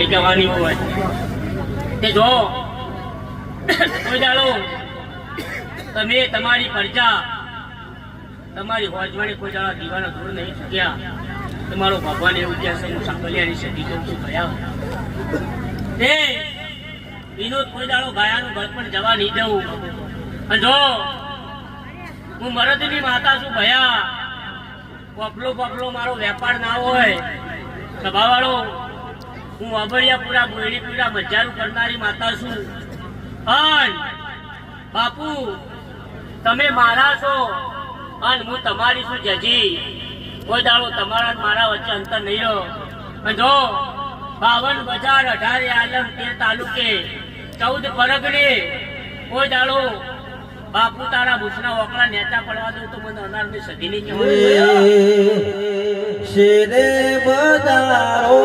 જવાની હોય તે જો કોઈ દાડો તમે તમારી પ્રજા તમારી હોજવાણી કોઈ દાડો દીવાનો દૂર નહીં ચૂક્યા. તમારો ભગવાન એવું કહે છે, હું સાંભળ્યાની સદી કહું છું ગયા તે વિનોદ કોઈ દાડો ગાયાનું ઘર પણ જવા નહીં દઉં. અને જો હું મરદની માતા છું ભયા, પપલો મારો વેપાર ના હોય સભાવાળો. હું અબડિયાપુરા બોયડીપુરા મજારું કરનારી માતા છું. અન બાપુ તમે મારા છો અને હું તમારી છું જજી. કોઈ દાડો તમારા મારા વચ્ચે અંતર નહીં રહ્યો. અને જો 52 બજાર 18 આલમ 13 તાલુકે 14 પરગણે કોઈ દાડો બાપુ તારા ભૂસના ઓકળા નેચા પડવા દઉં તો મને અનારની સદી નહીં કહેવાય. શેરે બજારો